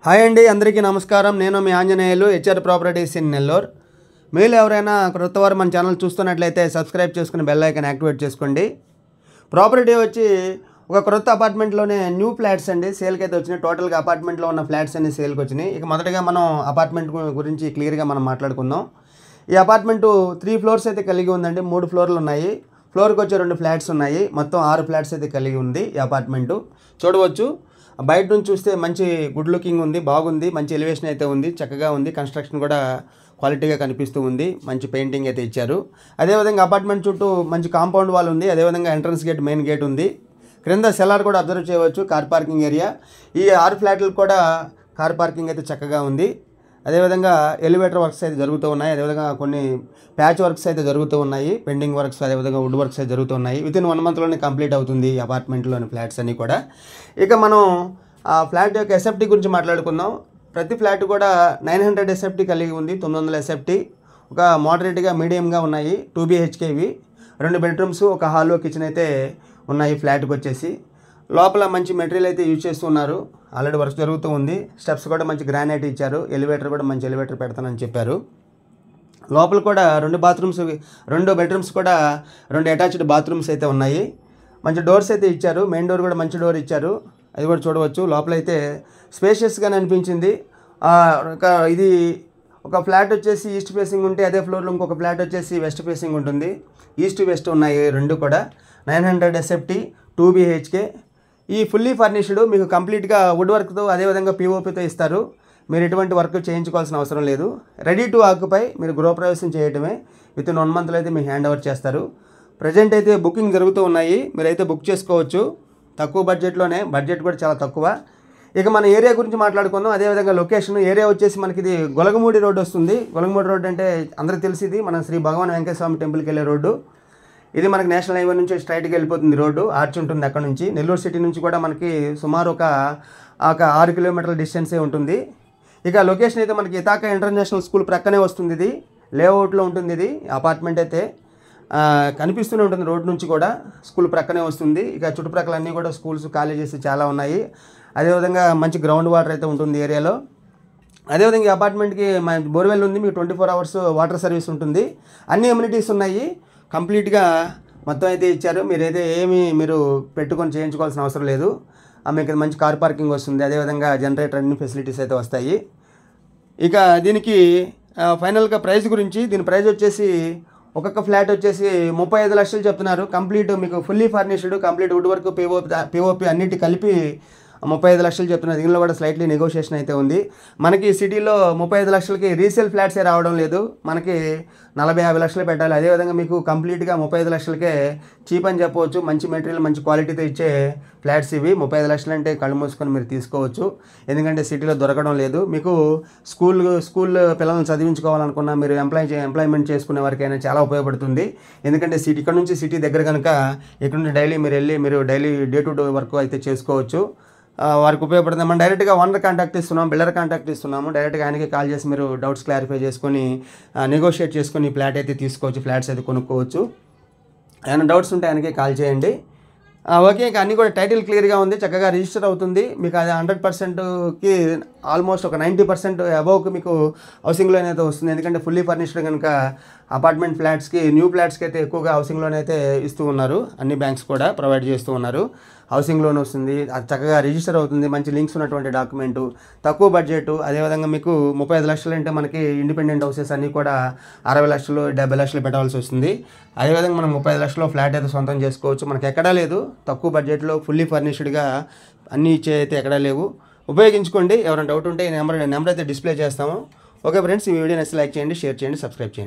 Hi అండి, అందరికీ నమస్కారం. నేను మీ Anjaneyulu, HR properties in Nellore. మీరు ఎవరైనా కొత్తవారు మన ఛానల్ చూస్తున్నట్లయితే సబ్స్క్రైబ్ చేసుకుని బెల్ ఐకాన్ యాక్టివేట్ చేసుకోండి. ప్రాపర్టీ వచ్చి ఒక క్రొత్త అపార్ట్మెంట్లోనే న్యూ ఫ్లాట్స్ అండి సేల్కి అయితే వచ్చినాయి. టోటల్గా అపార్ట్మెంట్లో ఉన్న ఫ్లాట్స్ అన్ని సేల్కి వచ్చినాయి. ఇక మొదటగా మనం అపార్ట్మెంట్ గురించి క్లియర్గా మనం మాట్లాడుకుందాం. ఈ అపార్ట్మెంటు 3 ఫ్లోర్స్ అయితే కలిగి ఉందండి. 3 ఫ్లోర్లు ఉన్నాయి. ఫ్లోర్కి వచ్చే 2 ఫ్లాట్స్ ఉన్నాయి. మొత్తం 6 ఫ్లాట్స్ అయితే కలిగి ఉంది ఈ అపార్ట్మెంటు. చూడవచ్చు, బయట నుంచి చూస్తే మంచి గుడ్ లుకింగ్ ఉంది, బాగుంది, మంచి ఎలివేషన్ అయితే ఉంది, చక్కగా ఉంది. కన్స్ట్రక్షన్ కూడా క్వాలిటీగా కనిపిస్తూ ఉంది. మంచి పెయింటింగ్ అయితే ఇచ్చారు. అదేవిధంగా అపార్ట్మెంట్ చుట్టూ మంచి కాంపౌండ్ వాల్ ఉంది. అదేవిధంగా ఎంట్రన్స్ గేట్, మెయిన్ గేట్ ఉంది. క్రింద సెల్లార్ కూడా అబ్జర్వ్ చేయవచ్చు, కార్ పార్కింగ్ ఏరియా. ఈ 6 ఫ్లాట్లకు కూడా కార్ పార్కింగ్ అయితే చక్కగా ఉంది. అదేవిధంగా ఎలివేటర్ వర్క్స్ అయితే జరుగుతూ ఉన్నాయి. అదేవిధంగా కొన్ని ప్యాచ్ వర్క్స్ అయితే జరుగుతూ ఉన్నాయి, పెండింగ్ వర్క్స్, అదేవిధంగా వుడ్ వర్క్స్ అయితే జరుగుతూ ఉన్నాయి. వితిన్ 1 మంత్లోనే కంప్లీట్ అవుతుంది ఈ అపార్ట్మెంట్లోని ఫ్లాట్స్ అన్నీ కూడా. ఇక మనం ఆ ఫ్లాట్ యొక్క ఎస్ఎఫ్టీ గురించి మాట్లాడుకుందాం. ప్రతి ఫ్లాట్ కూడా 900 ఎస్ఎఫ్టీ కలిగి ఉంది. 900 ఎస్ఎఫ్టీ. ఒక మోడరేట్గా మీడియంగా ఉన్నాయి. 2 BHKవి, 2 బెడ్రూమ్స్, ఒక హాల్, కిచెన్ అయితే ఉన్నాయి ఫ్లాట్కి వచ్చేసి. లోపల మంచి మెటీరియల్ అయితే యూజ్ చేస్తున్నారు. ఆల్రెడీ వర్క్ జరుగుతూ ఉంది. స్టెప్స్ కూడా మంచి గ్రానైట్ ఇచ్చారు. ఎలివేటర్ కూడా మంచి ఎలివేటర్ పెడతానని చెప్పారు. లోపల కూడా 2 బాత్రూమ్స్, 2 బెడ్రూమ్స్ కూడా 2 అటాచ్డ్ బాత్రూమ్స్ అయితే ఉన్నాయి. మంచి డోర్స్ అయితే ఇచ్చారు. మెయిన్ డోర్ కూడా మంచి డోర్ ఇచ్చారు. అది కూడా చూడవచ్చు. లోపలైతే స్పేషియస్గానే అనిపించింది. ఇది ఒక ఫ్లాట్ వచ్చేసి ఈస్ట్ ఫేసింగ్ ఉంటే, అదే ఫ్లోర్లో ఇంకొక ఫ్లాట్ వచ్చేసి వెస్ట్ ఫేసింగ్ ఉంటుంది. ఈస్ట్ వెస్ట్ ఉన్నాయి 2 కూడా. 900 ఎస్ఎఫ్టీ, 2 BHK. ఈ ఫుల్లీ ఫర్నిష్డ్, మీకు కంప్లీట్గా వుడ్ వర్క్తో, అదేవిధంగా POPతో ఇస్తారు. మీరు ఎటువంటి వర్క్ చేయించుకోవాల్సిన అవసరం లేదు. రెడీ టు ఆక్యుపై, మీరు గృహప్రవేశం చేయటమే. వితిన్ 1 మంత్లో అయితే మీకు హ్యాండ్ ఓవర్ చేస్తారు. ప్రజెంట్ అయితే బుకింగ్ జరుగుతూ ఉన్నాయి. మీరైతే బుక్ చేసుకోవచ్చు. తక్కువ బడ్జెట్లోనే, బడ్జెట్ కూడా చాలా తక్కువ. ఇక మన ఏరియా గురించి మాట్లాడుకుందాం. అదేవిధంగా లొకేషన్ ఏరియా వచ్చేసి మనకి ఇది గొలగమూడి రోడ్ వస్తుంది. గొలగమూడి రోడ్ అంటే అందరికీ తెలిసింది, మన శ్రీ భగవాన్ వెంకటేశ్వర స్వామి టెంపుల్కి వెళ్ళే రోడ్డు. ఇది మనకి నేషనల్ హైవే నుంచి స్ట్రైట్గా వెళ్ళిపోతుంది రోడ్డు. ఆర్చ్ ఉంటుంది అక్కడ నుంచి. నెల్లూరు సిటీ నుంచి కూడా మనకి సుమారు ఒక 6 కిలోమీటర్ల డిస్టెన్సే ఉంటుంది. ఇక లొకేషన్ అయితే మనకి ఇతాక ఇంటర్నేషనల్ స్కూల్ ప్రక్కనే వస్తుంది. ఇది లేఅవుట్లో ఉంటుంది. ఇది అపార్ట్మెంట్ అయితే కనిపిస్తూనే ఉంటుంది రోడ్ నుంచి కూడా. స్కూల్ ప్రక్కనే వస్తుంది. ఇక చుట్టుప్రక్కల అన్నీ కూడా స్కూల్స్, కాలేజెస్ చాలా ఉన్నాయి. అదేవిధంగా మంచి గ్రౌండ్ వాటర్ అయితే ఉంటుంది ఏరియాలో. అదేవిధంగా ఈ అపార్ట్మెంట్కి బోర్వెల్ ఉంది. మీకు 24 hours వాటర్ సర్వీస్ ఉంటుంది. అన్ని ఎమ్యూనిటీస్ ఉన్నాయి. కంప్లీట్గా మొత్తం అయితే ఇచ్చారు. మీరు పెట్టుకొని చేయించుకోవాల్సిన అవసరం లేదు. మీకు మంచి కార్ పార్కింగ్ వస్తుంది. అదేవిధంగా జనరేటర్, అన్ని ఫెసిలిటీస్ అయితే వస్తాయి. ఇక దీనికి ఫైనల్గా ప్రైస్ గురించి, దీని ప్రైస్ వచ్చేసి ఒక్కొక్క ఫ్లాట్ వచ్చేసి 35 లక్షలు చెప్తున్నారు. కంప్లీట్ మీకు fully furnished, complete wood work, POP అన్నిటి కలిపి 35 లక్షలు చెప్తున్నారు. దీనిలో కూడా స్లైట్లీ నెగోషియేషన్ అయితే ఉంది. మనకి సిటీలో 35 లక్షలకి రీసేల్ ఫ్లాట్సే రావడం లేదు. మనకి 40-50 లక్షలు పెట్టాలి. అదేవిధంగా మీకు కంప్లీట్గా 35 లక్షలకే చీప్ అని చెప్పవచ్చు. మంచి మెటీరియల్, మంచి క్వాలిటీతో ఇచ్చే ఫ్లాట్స్ ఇవి. 35 లక్షలు అంటే కళ్ళు మూసుకొని మీరు తీసుకోవచ్చు. ఎందుకంటే సిటీలో దొరకడం లేదు. మీకు స్కూల్ పిల్లల్ని చదివించుకోవాలనుకున్నా, మీరు ఎంప్లాయ్మెంట్ చేసుకునే వారికైనా చాలా ఉపయోగపడుతుంది. ఎందుకంటే ఇక్కడ నుంచి సిటీ దగ్గర కనుక, ఇక్కడ నుంచి మీరు daily day to day work అయితే చేసుకోవచ్చు. వారికి ఉపయోగపడుతుంది. మనం డైరెక్ట్గా ఓనర్ కాంటాక్ట్ ఇస్తున్నాము, బిల్డర్ కాంటాక్ట్ ఇస్తున్నాము. డైరెక్ట్గా ఆయనకి కాల్ చేసి మీరు డౌట్స్ క్లారిఫై చేసుకొని నెగోషియేట్ చేసుకొని ఫ్లాట్ అయితే తీసుకోవచ్చు, ఫ్లాట్స్ అయితే కొనుక్కోవచ్చు. ఏమైనా డౌట్స్ ఉంటే ఆయనకి కాల్ చేయండి. ఓకే, ఇంకా అన్నీ కూడా టైటిల్ క్లియర్గా ఉంది, చక్కగా రిజిస్టర్ అవుతుంది. మీకు అది 100%కి ఆల్మోస్ట్ ఒక 90% అబౌవ్కి మీకు హౌసింగ్ లోన్ అయితే వస్తుంది. ఎందుకంటే ఫుల్లీ ఫర్నిష్డ్ కనుక అపార్ట్మెంట్ ఫ్లాట్స్కి, న్యూ ఫ్లాట్స్కి అయితే ఎక్కువగా హౌసింగ్ లోన్ అయితే ఇస్తూ ఉన్నారు. అన్ని బ్యాంక్స్ కూడా ప్రొవైడ్ చేస్తూ ఉన్నారు. హౌసింగ్ లోన్ వస్తుంది, అది చక్కగా రిజిస్టర్ అవుతుంది. మంచి లింక్స్ ఉన్నటువంటి డాక్యుమెంటు, తక్కువ బడ్జెట్. అదేవిధంగా మీకు 35 లక్షలు అంటే మనకి ఇండిపెండెంట్ హౌసెస్ అన్నీ కూడా 60 లక్షలు, 70 లక్షలు పెట్టాల్సి వస్తుంది. అదేవిధంగా మనం 35 లక్షల్లో ఫ్లాట్ అయితే సొంతం చేసుకోవచ్చు. మనకి ఎక్కడా లేదు. తక్కువ బడ్జెట్లో ఫుల్లీ ఫర్నిష్డ్గా అన్నీ ఇచ్చే అయితే ఎక్కడా లేవు. ఉపయోగించుకోండి. ఎవరైనా డౌట్ ఉంటే ఈ నెంబర్ అయితే డిస్ప్లే చేస్తాము. ఓకే ఫ్రెండ్స్, ఈ వీడియో నచ్చితే లైక్ చేయండి, షేర్ చేయండి, సబ్స్క్రైబ్ చేయండి.